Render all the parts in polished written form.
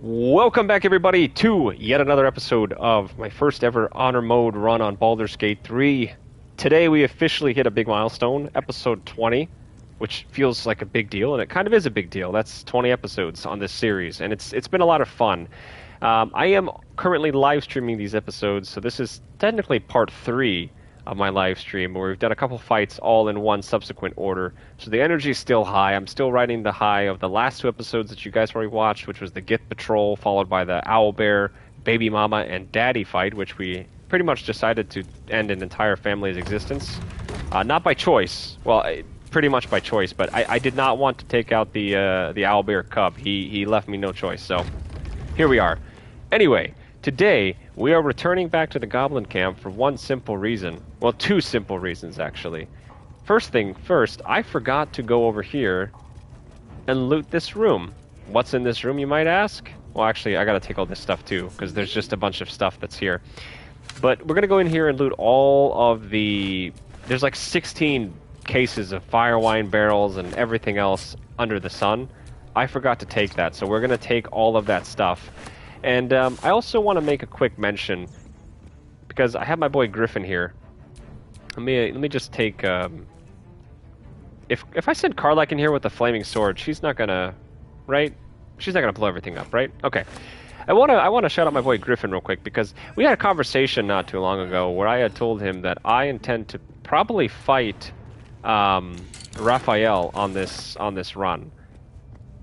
Welcome back, everybody, to yet another episode of my first ever Honor Mode run on Baldur's Gate 3. Today we officially hit a big milestone, episode 20, which feels like a big deal, and it kind of is a big deal. That's 20 episodes on this series, and it's been a lot of fun. I am currently live streaming these episodes, so this is technically part 3 of my live stream, where we've done a couple fights all in one subsequent order. So the energy is still high. I'm still riding the high of the last 2 episodes that you guys already watched, which was the Gith Patrol, followed by the Owlbear, Baby Mama, and Daddy fight, which we pretty much decided to end an entire family's existence. Not by choice. Well, pretty much by choice, but I did not want to take out the Owlbear cub. He left me no choice, so here we are. Anyway, today, we are returning back to the Goblin Camp for one simple reason. Well, 2 simple reasons, actually. First thing first, I forgot to go over here and loot this room. What's in this room, you might ask? Well, actually, I gotta take all this stuff, too, because there's just a bunch of stuff that's here. But we're gonna go in here and loot all of the... There's like 16 cases of fire wine barrels and everything else under the sun. I forgot to take that, so we're gonna take all of that stuff. And I also want to make a quick mention, because I have my boy Griffin here. Let me just take. If I send Karlak in here with the flaming sword, she's not gonna, right? She's not gonna blow everything up, right? Okay. I wanna shout out my boy Griffin real quick, because we had a conversation not too long ago where I had told him that I intend to probably fight Raphael on this run,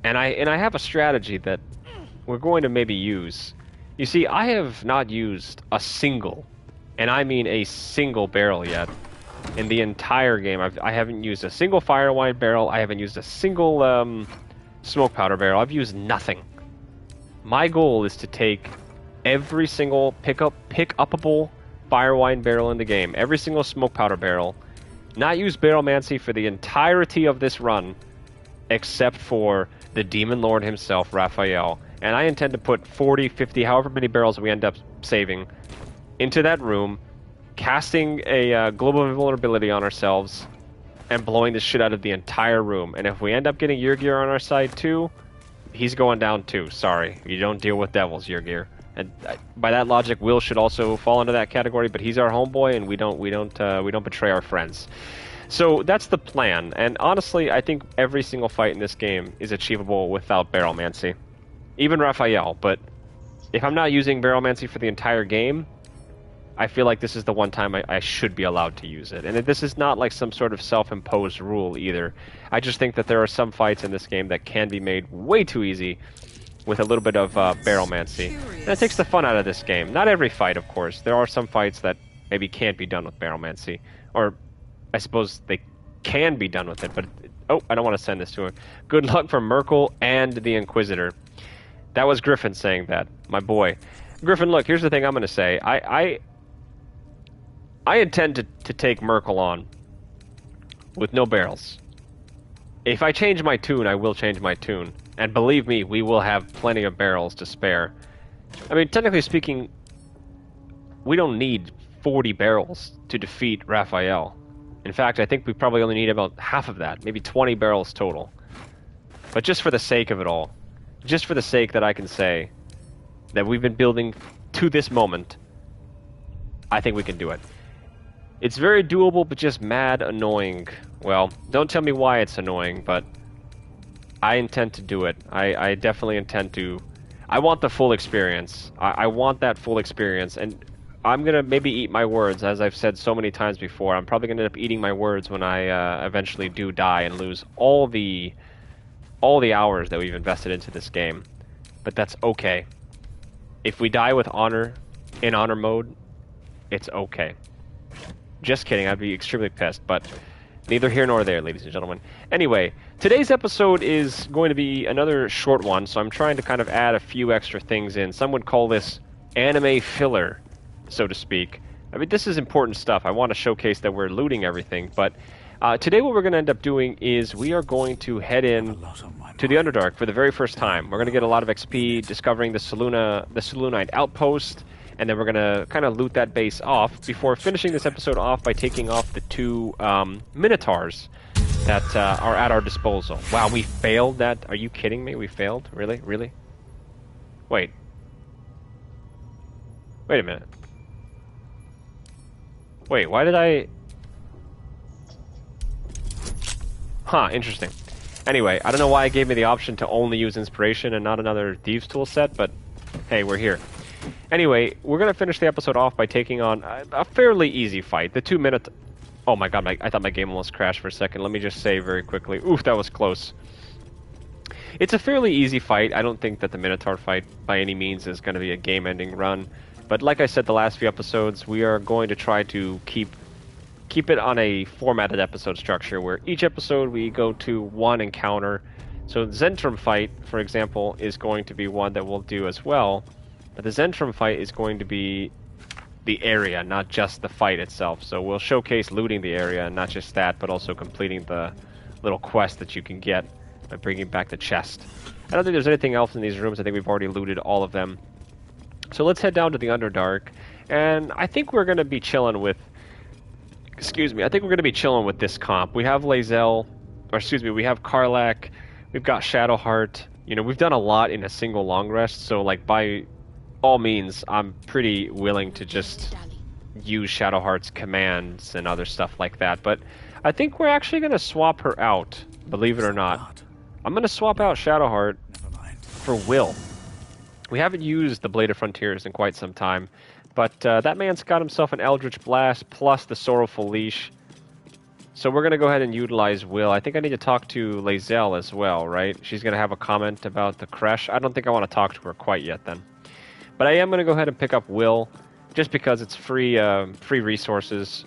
and I have a strategy that we're going to maybe use. You see, I have not used a single, and I mean a single barrel yet, in the entire game. I haven't used a single fire wine barrel. I haven't used a single smoke powder barrel. I've used nothing. My goal is to take every single pick-upable fire wine barrel in the game, every single smoke powder barrel, not use barrelmancy for the entirety of this run, except for the Demon Lord himself, Raphael. And I intend to put 40, 50, however many barrels we end up saving into that room, casting a global invulnerability on ourselves, and blowing the shit out of the entire room. And if we end up getting Yrgir on our side too, he's going down too. Sorry, you don't deal with devils, Yrgir. And by that logic, Will should also fall into that category. But he's our homeboy, and we don't betray our friends. So that's the plan. And honestly, I think every single fight in this game is achievable without barrelmancy. Even Raphael, but if I'm not using barrelmancy for the entire game, I feel like this is the one time I should be allowed to use it. And this is not like some sort of self-imposed rule either. I just think that there are some fights in this game that can be made way too easy with a little bit of barrelmancy. And that takes the fun out of this game. Not every fight, of course. There are some fights that maybe can't be done with barrelmancy. Or, I suppose they can be done with it, but... Oh, I don't want to send this to him. Good luck for Merkel and the Inquisitor. That was Griffin saying that, my boy. Griffin, look, here's the thing I'm going to say. I intend to take Merkel on with no barrels. If I change my tune, I will change my tune. And believe me, we will have plenty of barrels to spare. I mean, technically speaking, we don't need 40 barrels to defeat Raphael. In fact, I think we probably only need about half of that, maybe 20 barrels total. But just for the sake of it all, just for the sake that I can say that we've been building to this moment, I think we can do it. It's very doable, but just mad annoying. Well, don't tell me why it's annoying, but I intend to do it. I definitely intend to. I want the full experience. I want that full experience, and I'm going to maybe eat my words, as I've said so many times before. I'm probably going to end up eating my words when I eventually do die and lose all the hours that we've invested into this game. But that's okay. If we die with honor, in honor mode, it's okay. Just kidding, I'd be extremely pissed, but neither here nor there, ladies and gentlemen. Anyway, today's episode is going to be another short one, so I'm trying to kind of add a few extra things in. Some would call this anime filler, so to speak. I mean, this is important stuff. I want to showcase that we're looting everything, but today what we're going to end up doing is we are going to head in to the Underdark for the very first time. We're going to get a lot of XP discovering the Selûnite outpost, and then we're going to kind of loot that base off before finishing this episode off by taking off the 2 Minotaurs that are at our disposal. Wow, we failed that. Are you kidding me? We failed? Really? Really? Wait. Wait a minute. Wait, why did I... Huh, interesting. Anyway, I don't know why it gave me the option to only use Inspiration and not another Thieves tool set, but hey, we're here. Anyway, we're going to finish the episode off by taking on a fairly easy fight. The 2 minute... Oh my god, I thought my game almost crashed for a second. Let me just save very quickly. Oof, that was close. It's a fairly easy fight. I don't think that the Minotaur fight by any means is going to be a game-ending run. But like I said the last few episodes, we are going to try to keep it on a formatted episode structure where each episode we go to one encounter. So the Zentrum fight, for example, is going to be one that we'll do as well. But the Zentrum fight is going to be the area, not just the fight itself. So we'll showcase looting the area, and not just that, but also completing the little quest that you can get by bringing back the chest. I don't think there's anything else in these rooms. I think we've already looted all of them. So let's head down to the Underdark, and I think we're going to be chilling with... Excuse me, I think we're going to be chilling with this comp. We have Lae'zel, or excuse me, we have Karlach, we've got Shadowheart. You know, we've done a lot in a single long rest, so like by all means, I'm pretty willing to just use Shadowheart's commands and other stuff like that. But I think we're actually going to swap her out, believe it or not. I'm going to swap out Shadowheart for Will. We haven't used the Blade of Frontiers in quite some time, but that man's got himself an Eldritch Blast plus the Sorrowful Leash. So we're going to go ahead and utilize Will. I think I need to talk to Lae'zel as well, right? She's going to have a comment about the Kresh. I don't think I want to talk to her quite yet then. But I am going to go ahead and pick up Will, just because it's free resources.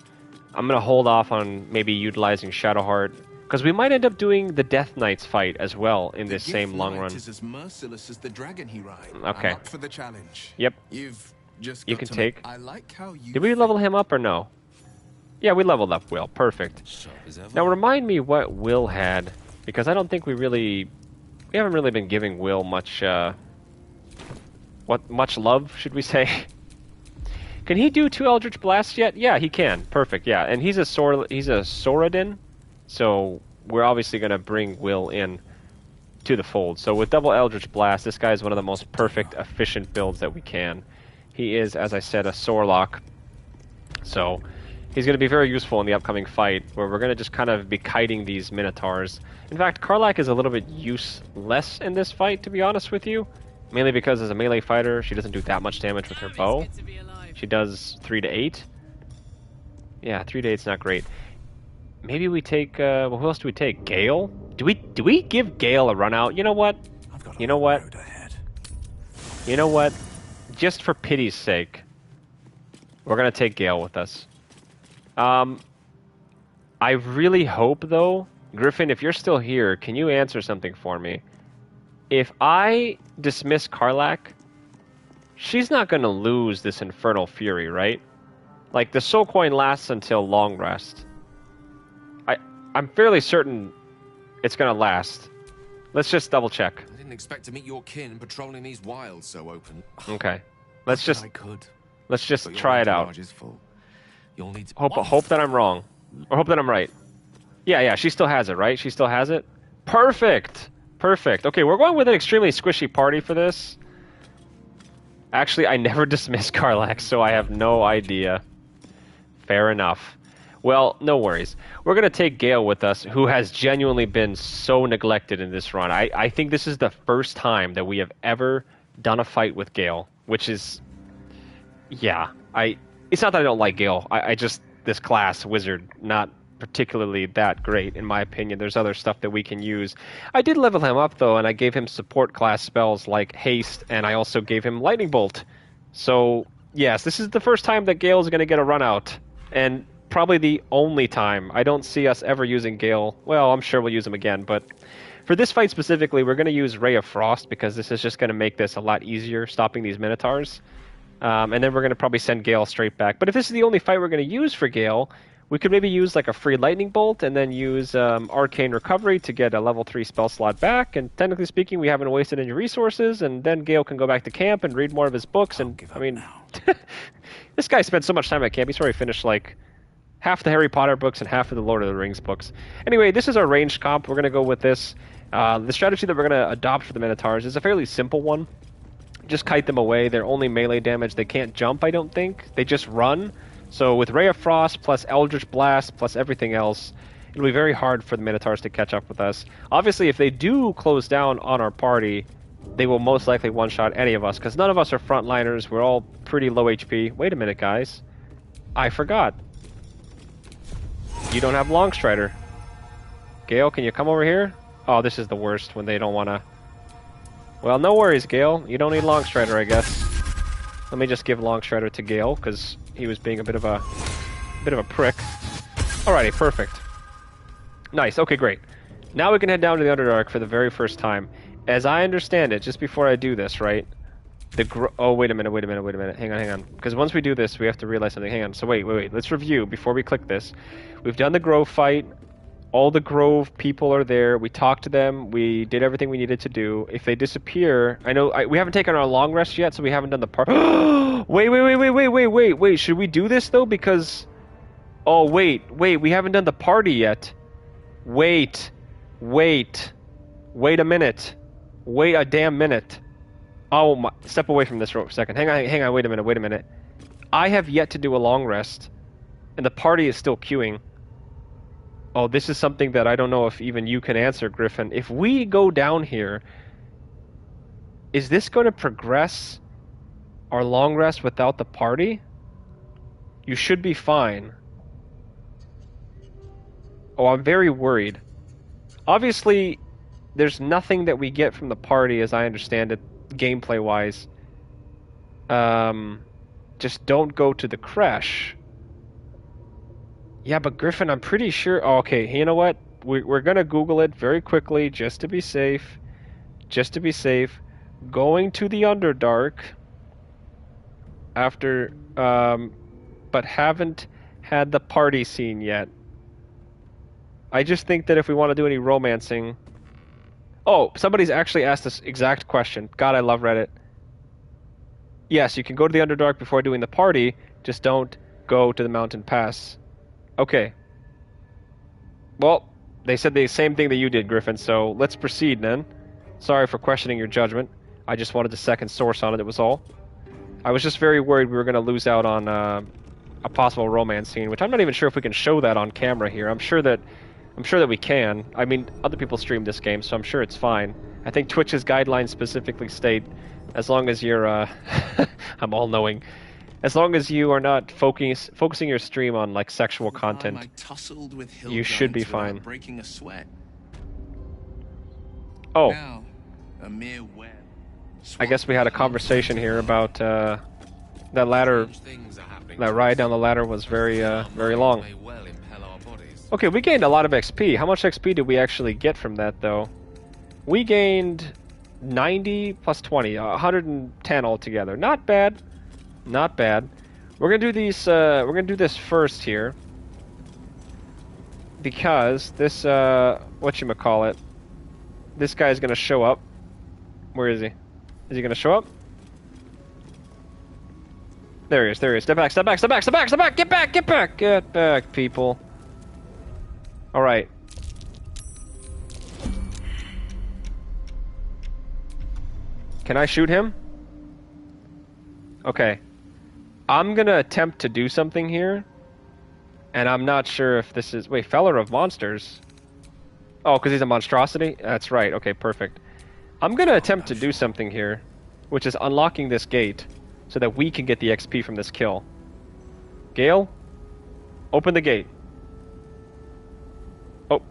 I'm going to hold off on maybe utilizing Shadowheart, because we might end up doing the Death Knights fight as well in this same long run. Is as merciless as the dragon he rides. Okay. I'm up for the challenge. Yep. You've just you can take. I like how you... Did we level him up or no? Yeah, we leveled up Will. Perfect. Now remind me what Will had, because I don't think we haven't really been giving Will much much love, should we say? Can he do 2 Eldritch Blasts yet? Yeah, he can. Perfect. Yeah, and he's a Soradin. So we're obviously going to bring Will in to the fold. So with double Eldritch Blast, this guy is one of the most perfect, efficient builds that we can. He is, as I said, a Sorlock. So he's going to be very useful in the upcoming fight, where we're going to just kind of be kiting these Minotaurs. In fact, Karlach is a little bit useless in this fight, to be honest with you. Mainly because as a melee fighter, she doesn't do that much damage with her bow. She does 3 to 8. Yeah, 3 to 8 is not great. Maybe we take, well, who else do we take? Gale? Do we give Gale a run out? You know what? You know what? You know what? Just for pity's sake, we're gonna take Gale with us. I really hope, though, Griffin, if you're still here, can you answer something for me? If I dismiss Karlach, she's not gonna lose this Infernal Fury, right? Like, the Soul Coin lasts until long rest. I'm fairly certain it's gonna last. Let's just double check. I didn't expect to meet your kin patrolling these wilds so open. Okay. Let's just But try it out. You'll need to Hope that I'm wrong. Or hope that I'm right. Yeah, she still has it, right? She still has it? Perfect! Perfect. Okay, we're going with an extremely squishy party for this. Actually, I never dismissed Karlach, so I have no idea. Fair enough. Well, no worries. We're going to take Gale with us, who has genuinely been so neglected in this run. I think this is the first time that we have ever done a fight with Gale, which is... Yeah, it's not that I don't like Gale. I just... This class, Wizard, not particularly that great, in my opinion. There's other stuff that we can use. I did level him up, though, and I gave him support class spells like Haste, and I also gave him Lightning Bolt. So, yes, this is the first time that Gale's going to get a run out. And... probably the only time. I don't see us ever using Gale. Well, I'm sure we'll use him again, but for this fight specifically, we're going to use Ray of Frost, because this is just going to make this a lot easier, stopping these Minotaurs. And then we're going to probably send Gale straight back. But if this is the only fight we're going to use for Gale, we could maybe use like a free Lightning Bolt, and then use Arcane Recovery to get a level 3 spell slot back. And technically speaking, we haven't wasted any resources, and then Gale can go back to camp and read more of his books. And I mean, this guy spent so much time at camp, he's already finished like half the Harry Potter books and half of the Lord of the Rings books. Anyway, this is our ranged comp. We're going to go with this. The strategy that we're going to adopt for the Minotaurs is a fairly simple one. just kite them away. They're only melee damage. They can't jump, I don't think. They just run. So with Ray of Frost plus Eldritch Blast plus everything else, it'll be very hard for the Minotaurs to catch up with us. Obviously, if they do close down on our party, they will most likely one-shot any of us, because none of us are frontliners. We're all pretty low HP. Wait a minute, guys. I forgot. You don't have Longstrider. Gale, can you come over here? Oh, this is the worst when they don't want to... Well, no worries, Gale. You don't need Longstrider, I guess. Let me just give Longstrider to Gale, because he was being a bit of a prick. Alrighty, perfect. Nice, okay, great. Now we can head down to the Underdark for the very first time. As I understand it, just before I do this, right? Oh, wait a minute. Hang on. Because once we do this, we have to realize something. Hang on. So wait. Let's review before we click this. We've done the Grove fight. All the Grove people are there. We talked to them. We did everything we needed to do. If they disappear... we haven't taken our long rest yet, so we haven't done the part... Wait. Should we do this, though? Because... Oh, wait. We haven't done the party yet. Wait a minute. Wait a damn minute. Oh my, step away from this for a second. Hang on, wait a minute. I have yet to do a long rest, and the party is still queuing. Oh, this is something that I don't know if even you can answer, Griffin. If we go down here, is this going to progress our long rest without the party? You should be fine. Oh, I'm very worried. Obviously, there's nothing that we get from the party, as I understand it, gameplay-wise. Just don't go to the creche. Yeah, but Griffin, I'm pretty sure... Oh, okay, you know what? We're gonna Google it very quickly, just to be safe. Going to the Underdark after... but haven't had the party scene yet. I just think that if we want to do any romancing... Oh, somebody's actually asked this exact question. God, I love Reddit. Yes, you can go to the Underdark before doing the party, just don't go to the mountain pass. Okay. Well, they said the same thing that you did, Griffin, so let's proceed then. Sorry for questioning your judgment. I just wanted a second source on it, that was all. I was just very worried we were going to lose out on a possible romance scene, which I'm not even sure if we can show that on camera here. I'm sure that we can. I mean, other people stream this game, so I'm sure it's fine. I think Twitch's guidelines specifically state, as long as you're, I'm all-knowing, as long as you are not focusing your stream on, like, sexual content, you should be fine. Breaking a sweat. Oh. Now, a mere web. I guess we had a conversation here about, that ladder, that ride down the ladder was very long. Okay, we gained a lot of XP. How much XP did we actually get from that, though? We gained 90 plus 20, 110 altogether. Not bad. Not bad. We're gonna do these. We're gonna do this first here, because this whatchamacallit, this guy's gonna show up. Where is he? Is he gonna show up? There he is. There he is. Step back. Step back. Step back. Step back. Step back. Get back. Get back. Get back, people. All right. Can I shoot him? Okay. I'm gonna attempt to do something here, and I'm not sure if this is... Wait, Feller of Monsters? Oh, because he's a monstrosity? That's right. Okay, perfect. I'm gonna attempt to do something here, which is unlocking this gate, so that we can get the XP from this kill. Gale? Open the gate. Oh.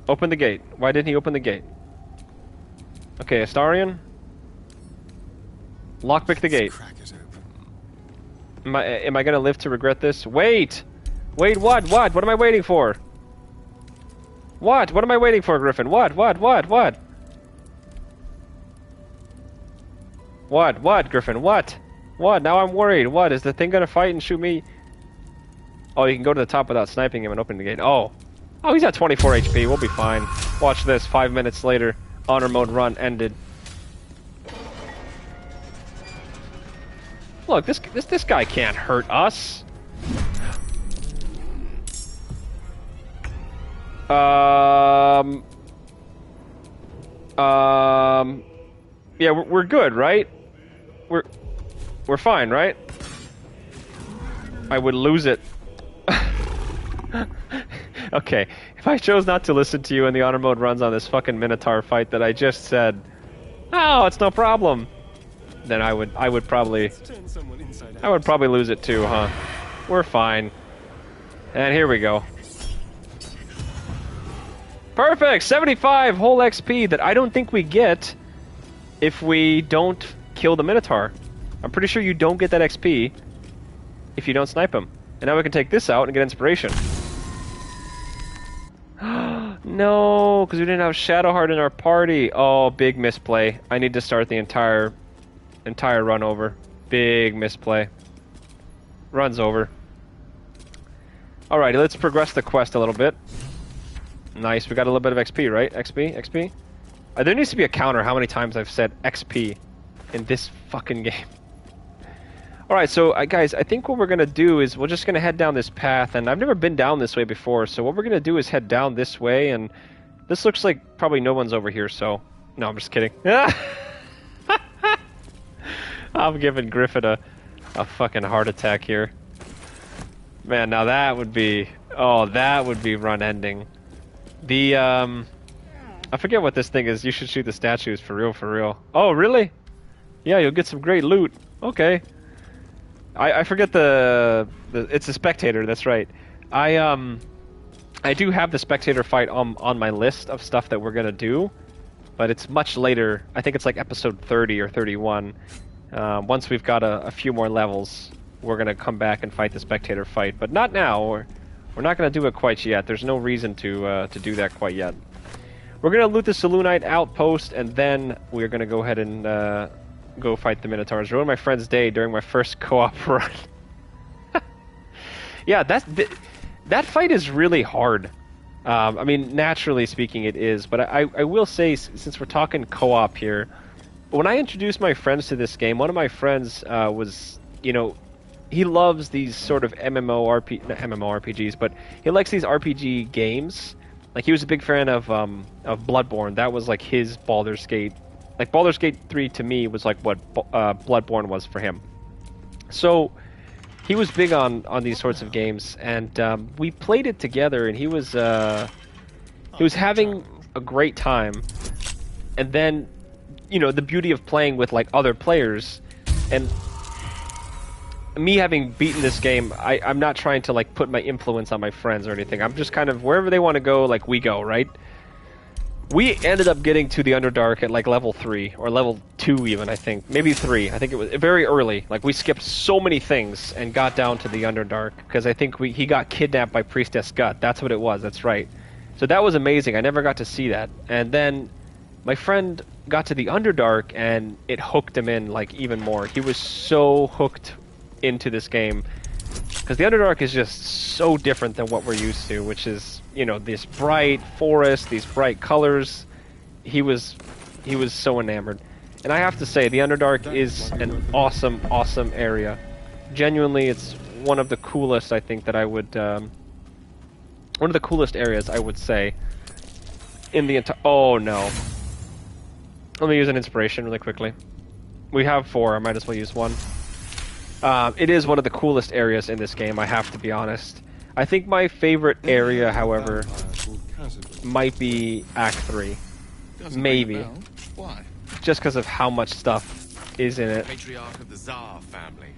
Open the gate. Why didn't he open the gate? Okay, Astarion? Lockpick the gate. Am I gonna live to regret this? Wait! Wait, what? What? What am I waiting for? What? What am I waiting for, Griffin? What? What? What? What? What? What, Griffin? What? What? Now I'm worried. What? Is the thing gonna fight and shoot me? Oh, you can go to the top without sniping him and opening the gate. Oh. Oh, he's at 24 HP. We'll be fine. Watch this. 5 minutes later, honor mode run ended. Look, this guy can't hurt us. Yeah, we're good, right? We're fine, right? I would lose it. Okay, if I chose not to listen to you and the honor mode runs on this fucking Minotaur fight that I just said, oh, it's no problem, then I would probably lose it too, huh? We're fine. And here we go. Perfect! 75 whole XP that I don't think we get if we don't kill the Minotaur. I'm pretty sure you don't get that XP if you don't snipe him. And now we can take this out and get inspiration. No, because we didn't have Shadowheart in our party. Oh, big misplay. I need to start the entire run over. Big misplay. Run's over. Alrighty, let's progress the quest a little bit. Nice, we got a little bit of XP, right? XP? There needs to be a counter how many times I've said XP in this fucking game. Alright, so guys, I think what we're going to do is we're just going to head down this path, and I've never been down this way before, so what we're going to do is head down this way, and this looks like probably no one's over here, so... No, I'm just kidding. I'm giving Griffin a fucking heart attack here. Man, now that would be... Oh, that would be run ending. The, I forget what this thing is. You should shoot the statues, for real. Oh, really? Yeah, you'll get some great loot. Okay. I forget it's a spectator, that's right. I do have the spectator fight on my list of stuff that we're gonna do, but it's much later. I think it's like episode 30 or 31. Once we've got a few more levels, we're gonna come back and fight the spectator fight, but not now. We're not gonna do it quite yet. There's no reason to do that quite yet. We're gonna loot the Selûnite outpost, and then we're gonna go ahead and go fight the Minotaurs. Ruined my friend's day during my first co-op run. Yeah, that fight is really hard. I mean, naturally speaking, it is. But I will say, since we're talking co-op here, when I introduced my friends to this game, one of my friends was, you know, he loves these sort of not MMORPGs, but he likes these RPG games. Like, he was a big fan of Bloodborne. That was like his Baldur's Gate. Like, Baldur's Gate 3 to me was like what Bloodborne was for him. So he was big on these sorts of games, and we played it together, and he was having a great time. And then, you know, the beauty of playing with like other players, and me having beaten this game, I'm not trying to like put my influence on my friends or anything. I'm just kind of wherever they want to go, like we go, right? We ended up getting to the Underdark at like level 3 or level 2 even, I think. Maybe 3. I think it was very early. Like, we skipped so many things and got down to the Underdark because I think he got kidnapped by Priestess Gut. That's what it was. That's right. So that was amazing. I never got to see that. And then my friend got to the Underdark and it hooked him in like even more. He was so hooked into this game because the Underdark is just so different than what we're used to, which is, you know, this bright forest, these bright colors. He was so enamored. And I have to say, the Underdark is an awesome, awesome area. Genuinely, it's one of the coolest, I think, that I would... one of the coolest areas, I would say, in the entire... Oh, no. Let me use an inspiration really quickly. We have 4, I might as well use 1. It is one of the coolest areas in this game, I have to be honest. I think my favorite area, however, might be Act 3. Maybe. Why? Just because of how much stuff is in it. Patriarch of the Tsar family.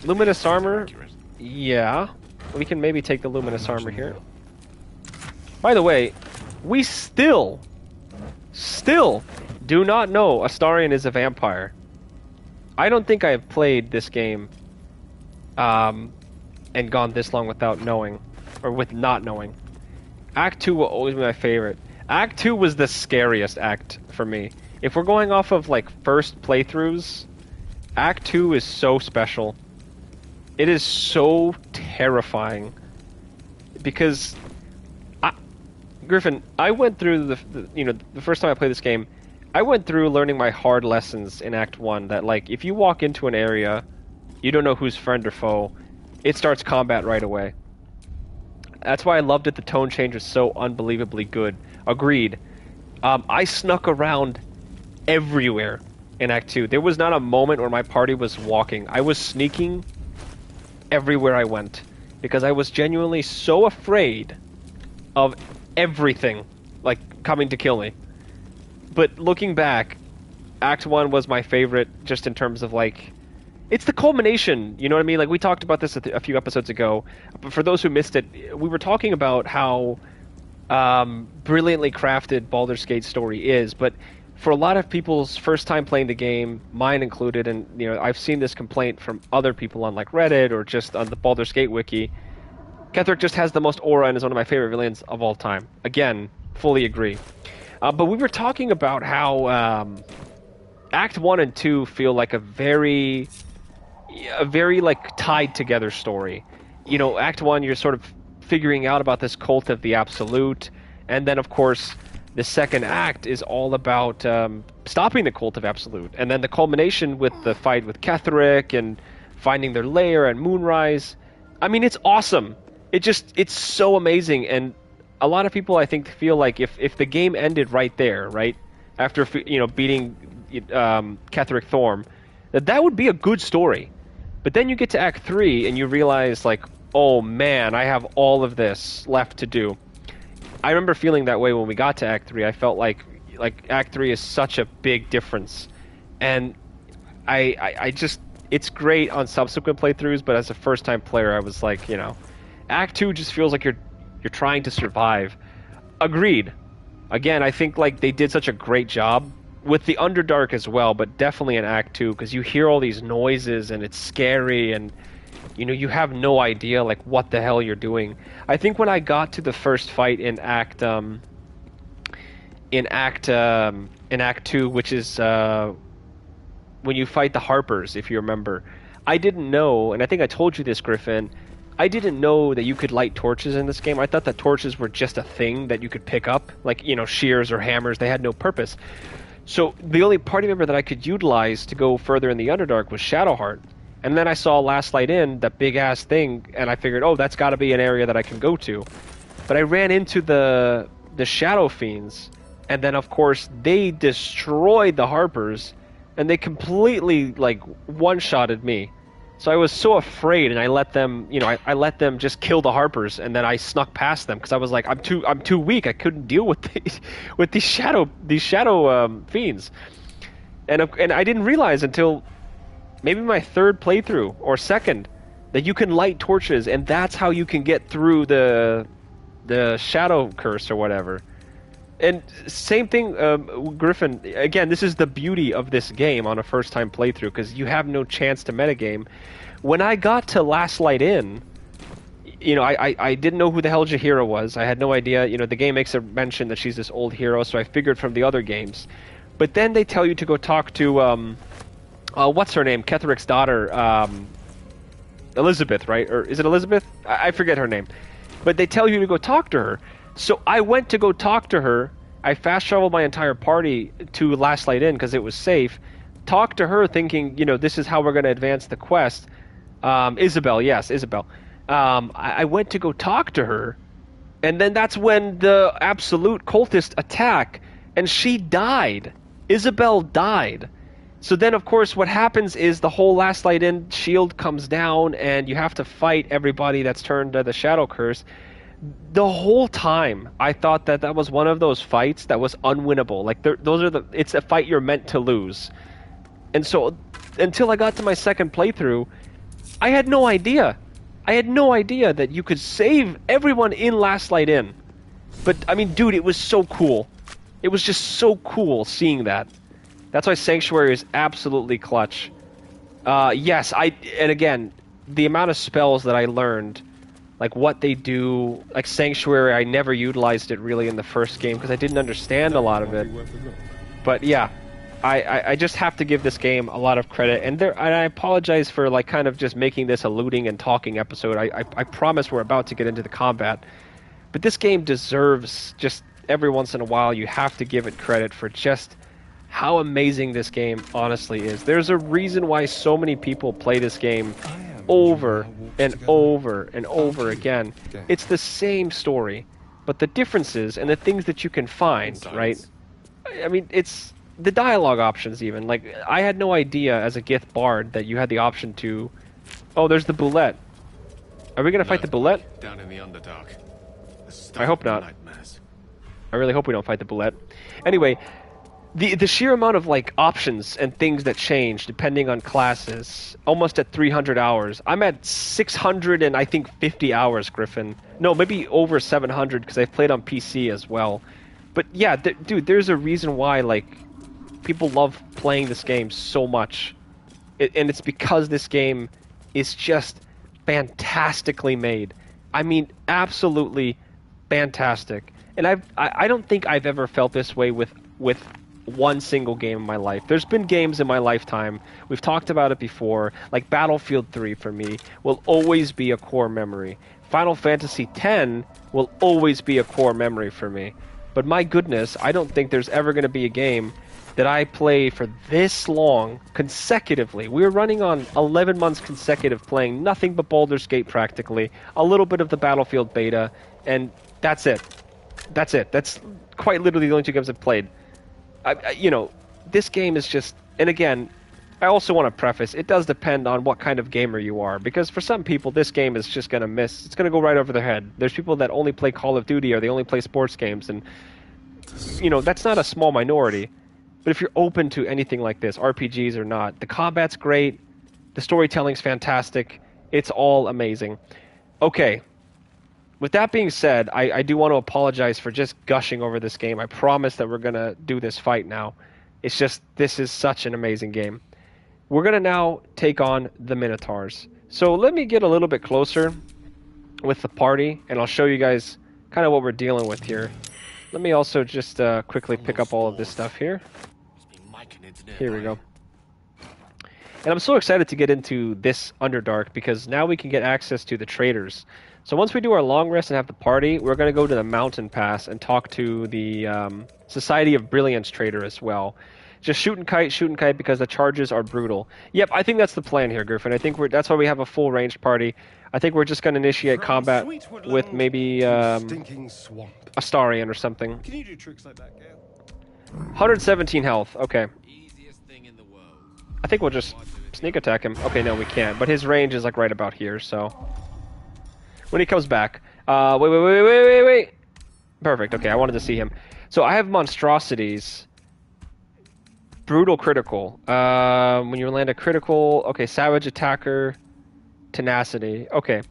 Luminous armor? Yeah. We can maybe take the luminous armor here. By the way, we still do not know Astarion is a vampire. I don't think I have played this game and gone this long without knowing, or with not knowing. Act 2 will always be my favorite. Act 2 was the scariest act for me. If we're going off of like first playthroughs, Act 2 is so special. It is so terrifying. Because, Griffin, I went through the first time I played this game, I went through learning my hard lessons in Act 1, that like, if you walk into an area, you don't know who's friend or foe, it starts combat right away. That's why I loved it. The tone change was so unbelievably good. Agreed. I snuck around everywhere in Act 2. There was not a moment where my party was walking. I was sneaking everywhere I went because I was genuinely so afraid of everything like coming to kill me. But looking back, Act 1 was my favorite just in terms of like it's the culmination, you know what I mean? Like we talked about this a few episodes ago. But for those who missed it, we were talking about how brilliantly crafted Baldur's Gate story is, but for a lot of people's first time playing the game, mine included, and you know I've seen this complaint from other people on like Reddit or just on the Baldur's Gate wiki. Ketheric just has the most aura and is one of my favorite villains of all time. Again, fully agree. But we were talking about how Act 1 and 2 feel like a very like tied together story. You know, Act 1 you're sort of figuring out about this cult of the Absolute, and then of course the second act is all about stopping the cult of Absolute, and then the culmination with the fight with Ketheric and finding their lair and Moonrise. I mean, it's awesome. It's so amazing, and a lot of people I think feel like if the game ended right there, right after beating Ketheric Thorm, that would be a good story. But then you get to Act 3 and you realize like, oh man, I have all of this left to do. I remember feeling that way when we got to Act 3. I felt like Act 3 is such a big difference. And I just, it's great on subsequent playthroughs, but as a first-time player, I was like, Act 2 just feels like you're trying to survive. Agreed. Again, I think like they did such a great job with the Underdark as well, but definitely in Act 2, because you hear all these noises and it's scary and you have no idea like what the hell you're doing. I think when I got to the first fight in Act 2, which is when you fight the Harpers, if you remember, I didn't know, and I think I told you this, Griffin, I didn't know that you could light torches in this game. I thought that torches were just a thing that you could pick up, like shears or hammers. They had no purpose. So the only party member that I could utilize to go further in the Underdark was Shadowheart. And then I saw Last Light In, that big-ass thing, and I figured, oh, that's got to be an area that I can go to. But I ran into the Shadow Fiends, and then, of course, they destroyed the Harpers, and they completely, like, one-shotted me. So I was so afraid, and I let them, I let them just kill the Harpers, and then I snuck past them, because I was like, I'm too weak, I couldn't deal with these shadow fiends. And I didn't realize until maybe my third playthrough or second that you can light torches, and that's how you can get through the shadow curse or whatever. And same thing, Griffin, again, this is the beauty of this game on a first time playthrough, because you have no chance to metagame. When I got to Last Light In, I didn't know who the hell Jaheira was. I had no idea. The game makes a mention that she's this old hero, so I figured from the other games. But then they tell you to go talk to what's her name? Ketheric's daughter, Elizabeth, right? Or is it Elizabeth? I forget her name. But they tell you to go talk to her. So I went to go talk to her. I fast traveled my entire party to Last Light In because it was safe. Talked to her thinking, this is how we're going to advance the quest. Isabel, yes, Isabel. I went to go talk to her, and then that's when the Absolute cultist attack, and she died. Isabel died. So then, of course, what happens is the whole Last Light In shield comes down, and you have to fight everybody that's turned to the Shadow Curse. The whole time, I thought that was one of those fights that was unwinnable. Like, it's a fight you're meant to lose. And so, until I got to my second playthrough, I had no idea. I had no idea that you could save everyone in Last Light In. But, I mean, dude, it was so cool. It was just so cool seeing that. That's why Sanctuary is absolutely clutch. Yes, and again, the amount of spells that I learned, like what they do, like Sanctuary, I never utilized it really in the first game because I didn't understand a lot of it. But yeah, I just have to give this game a lot of credit, and I apologize for like kind of just making this a looting and talking episode. I promise we're about to get into the combat, but this game deserves just every once in a while you have to give it credit for just how amazing this game honestly is. There's a reason why so many people play this game over and over and over again. It's the same story, but the differences and the things that you can find, right? I mean, it's the dialogue options even. Like, I had no idea as a Gith bard that you had the option to... Oh, there's the Boulette. Are we gonna fight the Boulette? Down in the Underdark. I hope not. Nightmares. I really hope we don't fight the Boulette. Anyway, the sheer amount of, like, options and things that change depending on classes, almost at 300 hours. I'm at 600 and I think 50 hours, Griffin. No, maybe over 700 because I've played on PC as well. But yeah, dude, there's a reason why, like, people love playing this game so much. And it's because this game is just fantastically made. I mean, absolutely fantastic. And I don't think I've ever felt this way with one single game in my life. There's been games in my lifetime, we've talked about it before, like Battlefield 3 for me will always be a core memory. Final Fantasy X will always be a core memory for me. But my goodness, I don't think there's ever going to be a game that I play for this long consecutively. We were running on 11 months consecutive playing nothing but Baldur's Gate practically, a little bit of the Battlefield beta, and that's it. That's it. That's quite literally the only two games I've played. You know, this game is just... And again, I also want to preface, it does depend on what kind of gamer you are, because for some people, this game is just going to miss. It's going to go right over their head. There's people that only play Call of Duty or they only play sports games, and, you know, that's not a small minority. But if you're open to anything like this, RPGs or not, the combat's great, the storytelling's fantastic, it's all amazing. Okay. With that being said, I do want to apologize for just gushing over this game. I promise that we're going to do this fight now. It's just, this is such an amazing game. We're going to now take on the Minotaurs. So let me get a little bit closer with the party, and I'll show you guys kind of what we're dealing with here. Let me also just quickly pick up all of this stuff here. Here we go. And I'm so excited to get into this Underdark, because now we can get access to the traders. So once we do our long rest and have the party, we're going to go to the Mountain Pass and talk to the Society of Brilliance trader as well. Just shoot and kite, because the charges are brutal. Yep, I think that's the plan here, Griffin. I think that's why we have a full ranged party. I think we're just going to initiate combat with maybe Astarion or something. Can you do tricks like that, Gale? 117 health, okay. I think we'll just sneak attack him. Okay, no, we can't. But his range is like right about here, so... When he comes back... Wait. Perfect, okay, I wanted to see him. So I have monstrosities. Brutal critical. When you land a critical... Okay, savage attacker. Tenacity. Okay.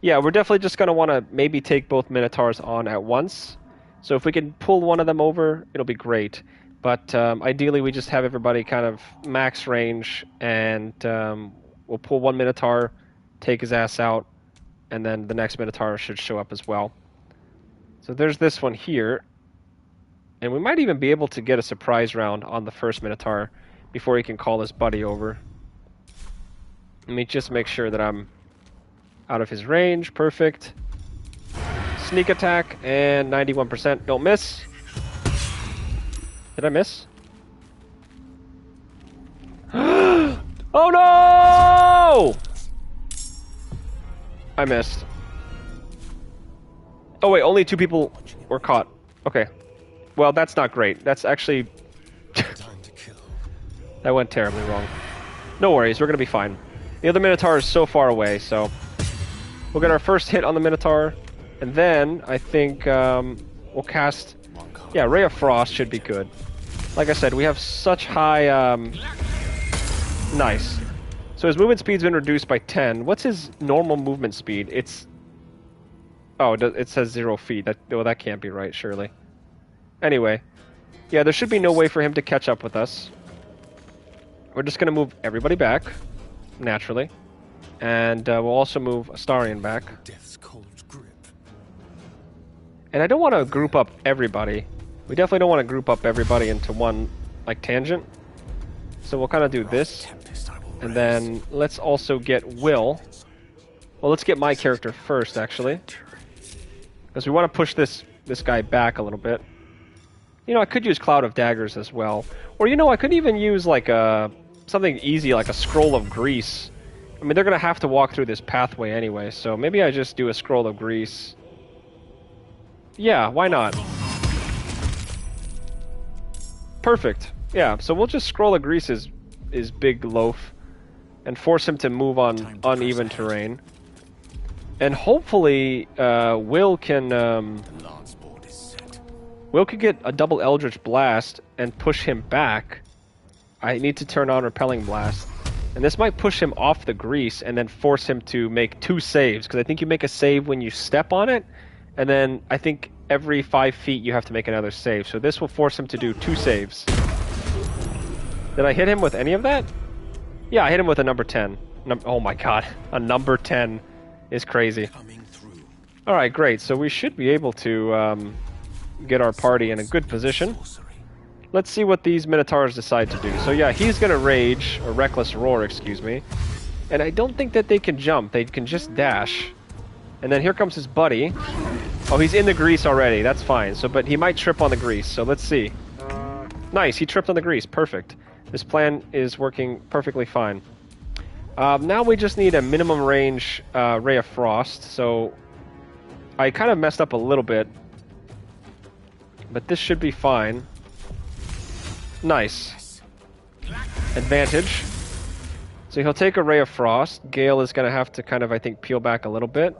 Yeah, we're definitely just going to want to maybe take both Minotaurs on at once. So if we can pull one of them over, it'll be great. But ideally, we just have everybody kind of max range, and we'll pull one Minotaur, take his ass out, and then the next Minotaur should show up as well. So there's this one here, and we might even be able to get a surprise round on the first Minotaur before he can call his buddy over. Let me just make sure that I'm out of his range. Perfect. Sneak attack, and 91%. Don't miss. Did I miss? Oh no! I missed. Oh wait, only 2 people were caught. Okay. Well, that's not great. That's actually... That went terribly wrong. No worries, we're gonna be fine. The other Minotaur is so far away, so... We'll get our first hit on the Minotaur, and then I think we'll cast... Yeah, Ray of Frost should be good. Like I said, we have such high... Nice. So his movement speed's been reduced by 10. What's his normal movement speed? It's... Oh, it says 0 feet. That can't be right, surely. Anyway. Yeah, there should be no way for him to catch up with us. We're just going to move everybody back, naturally. And we'll also move Astarion back. And I don't want to group up everybody. We definitely don't want to group up everybody into one, like, tangent. So we'll kind of do this. And then let's also get Will. Well, let's get my character first, actually. Because we want to push this guy back a little bit. You know, I could use Cloud of Daggers as well. Or, you know, I could even use, like, something easy, like a Scroll of Grease. I mean, they're going to have to walk through this pathway anyway, so maybe I just do a Scroll of Grease. Yeah, why not? Perfect. Yeah, so we'll just scroll of grease his big loaf and force him to move on uneven terrain. And hopefully, Will can get a double Eldritch Blast and push him back. I need to turn on Repelling Blast. And this might push him off the grease and then force him to make 2 saves, because I think you make a save when you step on it, and then I think every 5 feet you have to make another save. So this will force him to do 2 saves. Did I hit him with any of that? Yeah, I hit him with a number 10. Oh my god, a number 10 is crazy. Alright, great. So we should be able to get our party in a good position. Let's see what these Minotaurs decide to do. So yeah, he's gonna rage, or reckless roar, excuse me. And I don't think that they can jump, they can just dash. And then here comes his buddy. Oh, he's in the grease already, that's fine. So, but he might trip on the grease, so let's see. Nice, he tripped on the grease, perfect. This plan is working perfectly fine. Now we just need a minimum range Ray of Frost, so I kind of messed up a little bit, but this should be fine. Nice. Advantage. So he'll take a Ray of Frost. Gale is going to have to kind of, I think, peel back a little bit.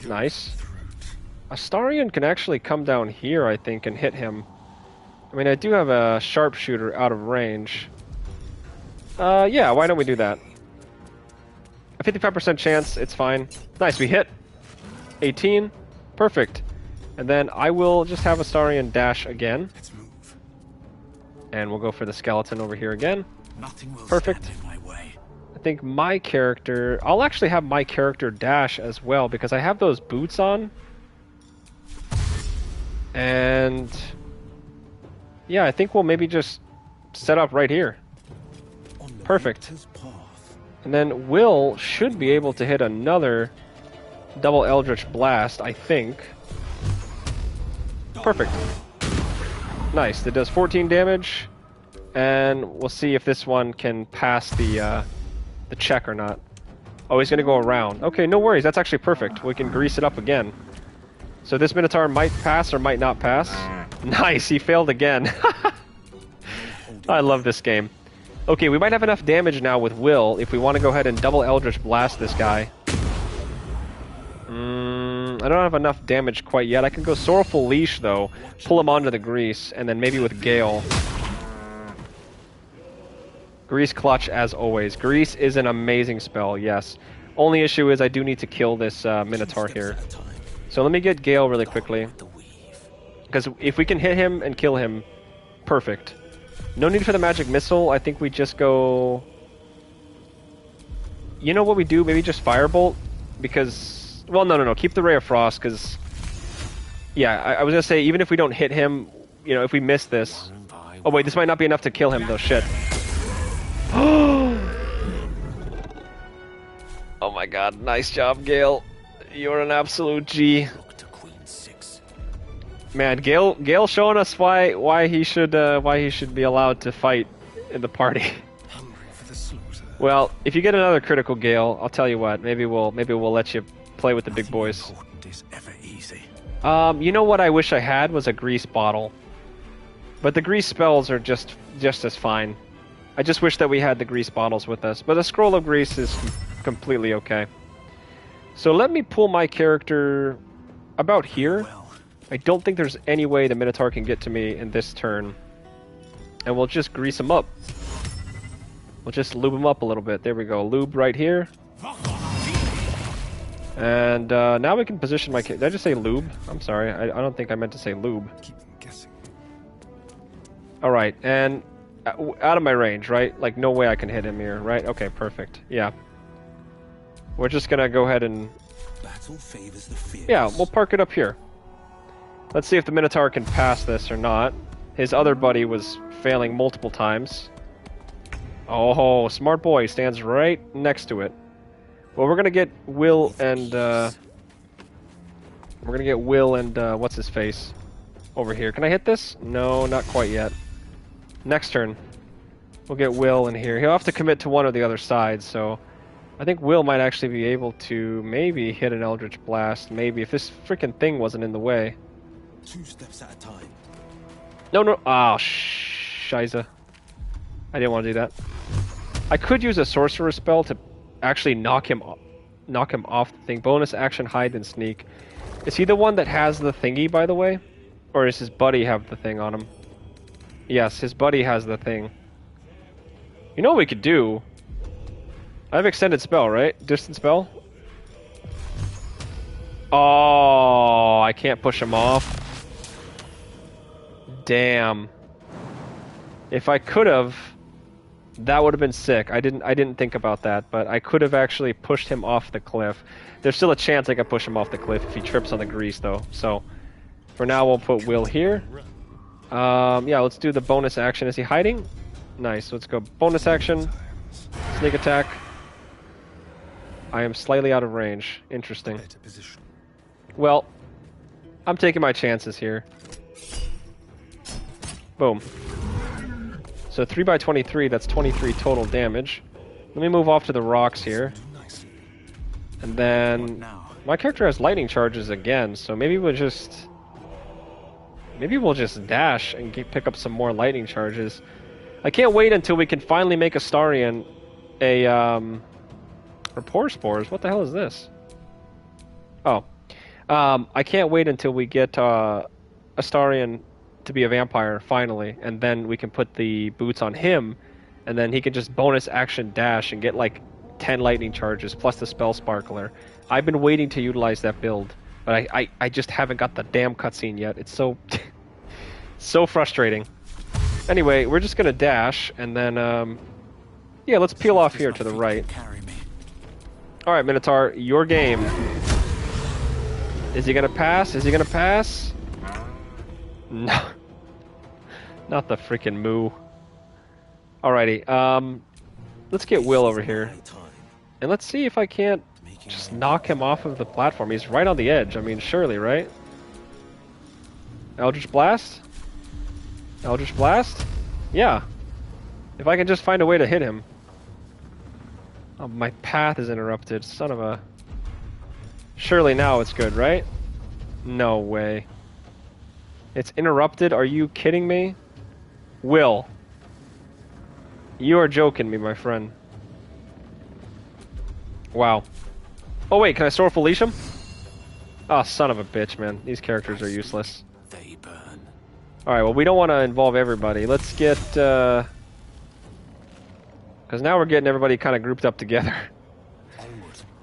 Nice. Astarion can actually come down here, I think, and hit him. I mean, I do have a sharpshooter out of range. Yeah, why don't we do that? A 55% chance, it's fine. Nice, we hit. 18. Perfect. And then I will just have Astarion dash again. And we'll go for the skeleton over here again. Perfect. I think my character... I'll actually have my character dash as well, because I have those boots on. And... yeah, I think we'll maybe just set up right here. Perfect. And then Will should be able to hit another double Eldritch Blast, I think. Perfect. Nice. That does 14 damage. And we'll see if this one can pass the check or not. Oh, he's going to go around. Okay, no worries. That's actually perfect. We can grease it up again. So this Minotaur might pass or might not pass. Nice, he failed again. I love this game. Okay, we might have enough damage now with Will if we want to go ahead and double Eldritch Blast this guy. I don't have enough damage quite yet. I can go Sorrowful Leash, though. Pull him onto the grease, and then maybe with Gale. Grease Clutch, as always. Grease is an amazing spell, yes. Only issue is I do need to kill this Minotaur here. So let me get Gale really quickly. Because if we can hit him and kill him, perfect. No need for the magic missile. I think we just go... You know what we do? Maybe just Firebolt? Because... Well, no. Keep the Ray of Frost, because... Yeah, I was going to say, even if we don't hit him, you know, if we miss this... Oh, wait, this might not be enough to kill him, though. Shit. Oh my god. Nice job, Gale. You're an absolute G. Man, Gale showing us why he should be allowed to fight in the party. Well, if you get another critical Gale, I'll tell you what. Maybe we'll let you play with the big boys. You know what I wish I had was a grease bottle, but the grease spells are just as fine. I just wish that we had the grease bottles with us, but a scroll of grease is completely okay. So let me pull my character about here. I don't think there's any way the Minotaur can get to me in this turn. And we'll just grease him up. We'll just lube him up a little bit. There we go. Lube right here. And now we can position my... Did I just say lube? I'm sorry. I don't think I meant to say lube. Alright, and out of my range, right? Like, no way I can hit him here, right? Okay, perfect. Yeah. We're just gonna go ahead and... Yeah, we'll park it up here. Let's see if the Minotaur can pass this or not. His other buddy was failing multiple times. Oh, smart boy. Stands right next to it. Well, we're gonna get Will and... what's his face? Over here. Can I hit this? No, not quite yet. Next turn. We'll get Will in here. He'll have to commit to one or the other side, so... I think Will might actually be able to maybe hit an Eldritch Blast. Maybe, if this freaking thing wasn't in the way. 2 steps at a time. No. Oh, Shiza. I didn't want to do that. I could use a sorcerer spell to actually knock him off the thing. Bonus action, hide and sneak. Is he the one that has the thingy, by the way? Or does his buddy have the thing on him? Yes, his buddy has the thing. You know what we could do? I have extended spell, right? Distant spell? Oh, I can't push him off. Damn. If I could have, that would have been sick. I didn't think about that, but I could have actually pushed him off the cliff. There's still a chance I could push him off the cliff if he trips on the grease, though. So, for now, we'll put Will here. Yeah, let's do the bonus action. Is he hiding? Nice. Let's go bonus action. Sneak attack. I am slightly out of range. Interesting. Well, I'm taking my chances here. Boom. So 3x23, that's 23 total damage. Let me move off to the rocks here. And then my character has lightning charges again, so maybe we'll just dash and pick up some more lightning charges. I can't wait until we can finally make Astarion Rapport spores. What the hell is this? Oh. I can't wait until we get Astarion to be a vampire, finally, and then we can put the boots on him, and then he can just bonus action dash and get like 10 lightning charges, plus the spell sparkler. I've been waiting to utilize that build, but I just haven't got the damn cutscene yet. It's so... so frustrating. Anyway, we're just gonna dash, and then, yeah, let's peel off here to the right. Alright, Minotaur, your game. Is he gonna pass? Is he gonna pass? No. Not the freaking moo. Alrighty, let's get Will over here. And let's see if I can't just knock him off of the platform. He's right on the edge. I mean, surely, right? Eldritch Blast? Eldritch Blast? Yeah. If I can just find a way to hit him. Oh, my path is interrupted. Son of a... Surely now it's good, right? No way. It's interrupted? Are you kidding me? Will. You are joking me, my friend. Wow. Oh wait, can I Sorrowful Leash him? Oh, son of a bitch, man. These characters are useless. They burn. Alright, well, we don't want to involve everybody. Let's get, because now we're getting everybody kind of grouped up together.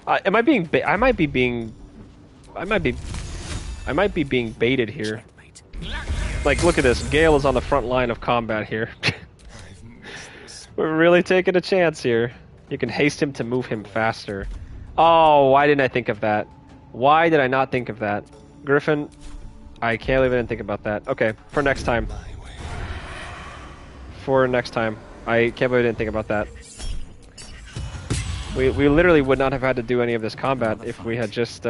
Am I being I might be being baited here. Like, look at this. Gale is on the front line of combat here. We're really taking a chance here. You can haste him to move him faster. Oh, why didn't I think of that? Why did I not think of that? Griffin, I can't believe I didn't think about that. Okay, for next time. For next time. I can't believe I didn't think about that. We literally would not have had to do any of this combat if we had just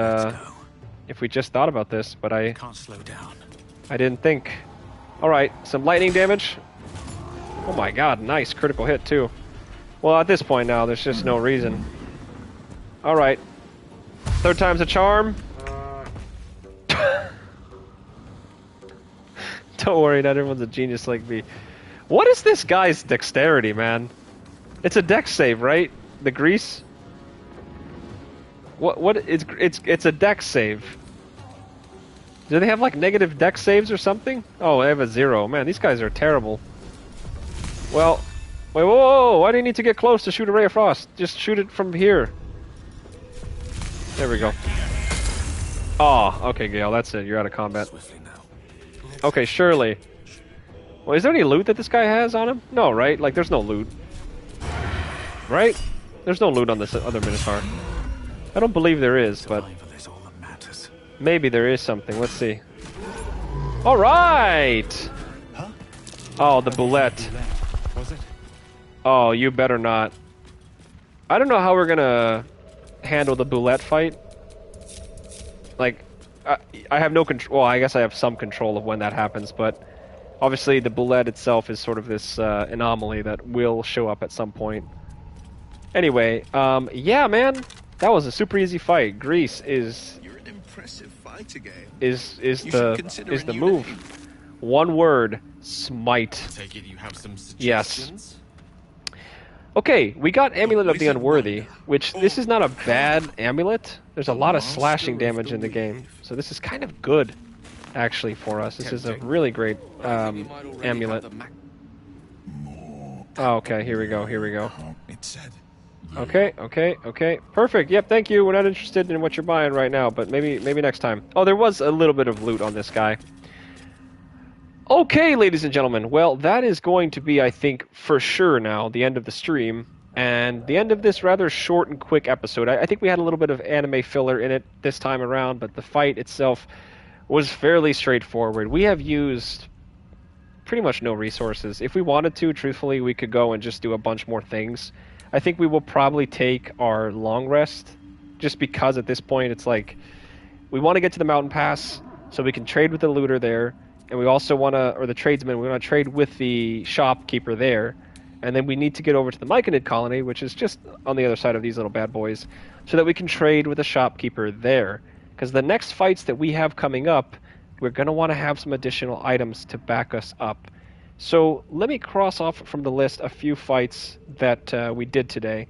if we just thought about this, but I can't slow down. I didn't think. Alright, some lightning damage. Oh my god, nice critical hit too. Well, at this point now, there's just no reason. Alright. Third time's a charm. Don't worry, not everyone's a genius like me. What is this guy's dexterity, man? It's a dex save, right? The grease? What it's a dex save. Do they have like negative dex saves or something? Oh, they have a 0. Man, these guys are terrible. Well, wait, whoa, why do you need to get close to shoot a ray of frost? Just shoot it from here. There we go. Oh, okay, Gale, that's it. You're out of combat. Okay, surely. Well, is there any loot that this guy has on him? No, right? Like, there's no loot. Right? There's no loot on this other Minotaur. I don't believe there is, but... maybe there is something. Let's see. Alright! Oh, the boulette. Oh, you better not. I don't know how we're gonna handle the boulette fight. Like, I have no control. Well, I guess I have some control of when that happens, but obviously the boulette itself is sort of this anomaly that will show up at some point. Anyway, yeah, man, that was a super easy fight. Grease is... You're an impressive fighter, Gale. Is the move. One word, smite. Take it you have some Yes. suggestions? Okay, we got Amulet of the Wizard Unworthy, Wonder. which this is not a bad amulet. There's a The lot of Master slashing of damage the in the game, Weave. so this is kind of good, actually, for us. This is a Tempting. really great I think you might already amulet. have the Oh, okay, here we go, here we go. It said. Okay. Perfect. Yep, thank you. We're not interested in what you're buying right now, but maybe next time. Oh, there was a little bit of loot on this guy. Okay, ladies and gentlemen. Well, that is going to be, I think, for sure now, the end of the stream. And the end of this rather short and quick episode. I think we had a little bit of anime filler in it this time around, but the fight itself was fairly straightforward. We have used pretty much no resources. If we wanted to, truthfully, we could go and just do a bunch more things. I think we will probably take our long rest, just because at this point it's like, we want to get to the mountain pass so we can trade with the looter there, and we also want to, or the tradesman, we want to trade with the shopkeeper there, and then we need to get over to the Myconid colony, which is just on the other side of these little bad boys, so that we can trade with the shopkeeper there. Because the next fights that we have coming up, we're going to want to have some additional items to back us up. So let me cross off from the list a few fights that we did today.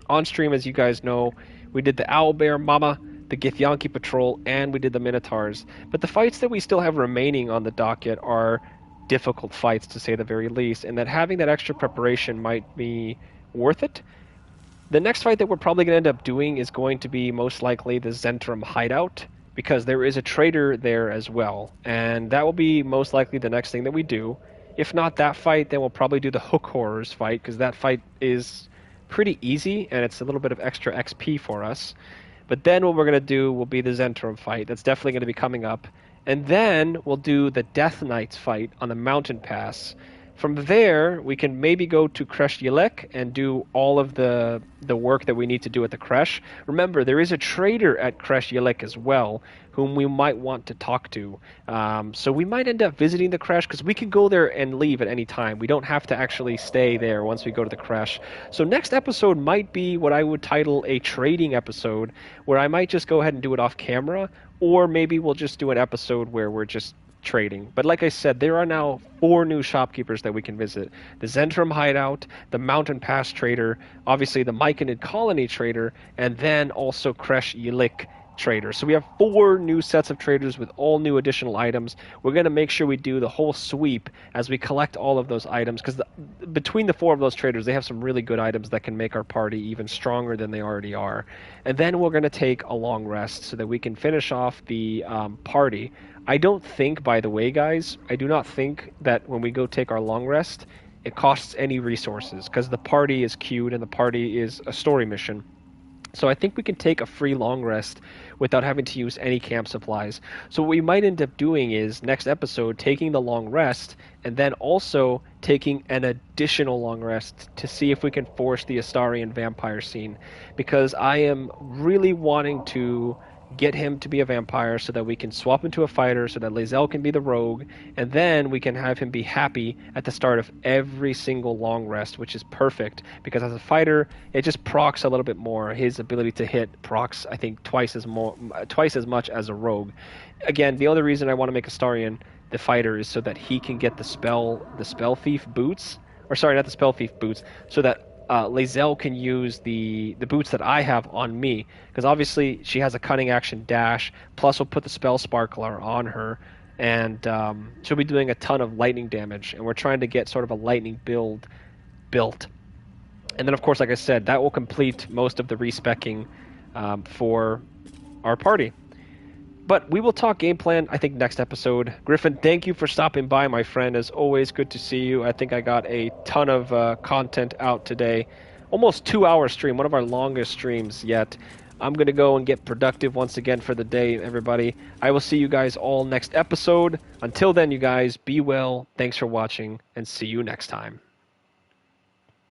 On stream, as you guys know, we did the Owlbear Mama, the Githyanki Patrol, and we did the Minotaurs. But the fights that we still have remaining on the docket are difficult fights, to say the very least, and that having that extra preparation might be worth it. The next fight that we're probably going to end up doing is going to be most likely the Zentrum Hideout, because there is a trader there as well, and that will be most likely the next thing that we do. If not that fight, then we'll probably do the Hook Horrors fight, because that fight is pretty easy, and it's a little bit of extra XP for us. But then what we're going to do will be the Zentrum fight. That's definitely going to be coming up. And then we'll do the Death Knights fight on the Mountain Pass. From there, we can maybe go to Kresh Yelek and do all of the work that we need to do at the Kresh. Remember, there is a trader at Kresh Yelek as well, whom we might want to talk to. So we might end up visiting the Kresh, because we can go there and leave at any time. We don't have to actually stay there once we go to the Kresh. So next episode might be what I would title a trading episode, where I might just go ahead and do it off camera, or maybe we'll just do an episode where we're just trading. But like I said, there are now 4 new shopkeepers that we can visit. The Zentrum Hideout, the Mountain Pass Trader, obviously the Myconid Colony Trader, and then also Kresh Yelek Trader. So we have 4 new sets of traders with all new additional items. We're going to make sure we do the whole sweep as we collect all of those items, because between the 4 of those traders, they have some really good items that can make our party even stronger than they already are. And then we're going to take a long rest so that we can finish off the party. I don't think, by the way, guys, I do not think that when we go take our long rest, it costs any resources, because the party is queued and the party is a story mission. So I think we can take a free long rest without having to use any camp supplies. So what we might end up doing is, next episode, taking the long rest, and then also taking an additional long rest to see if we can force the Astarian vampire scene. Because I am really wanting to get him to be a vampire so that we can swap into a fighter, so that Lae'zel can be the rogue, and then we can have him be happy at the start of every single long rest, which is perfect, because as a fighter, it just procs a little bit more. His ability to hit procs, I think, twice as much as a rogue. Again, the other reason I want to make Astarian the fighter is so that he can get the spell thief boots, or sorry, not the spell thief boots, so that Lae'zel can use the boots that I have on me, because obviously she has a cunning action dash, plus we'll put the spell sparkler on her, and she'll be doing a ton of lightning damage, and we're trying to get sort of a lightning build built. And then, of course, like I said, that will complete most of the respecking for our party. But we will talk game plan, I think, next episode. Griffin, thank you for stopping by, my friend. As always, good to see you. I think I got a ton of content out today. Almost 2-hour stream, one of our longest streams yet. I'm going to go and get productive once again for the day, everybody. I will see you guys all next episode. Until then, you guys, be well. Thanks for watching, and see you next time.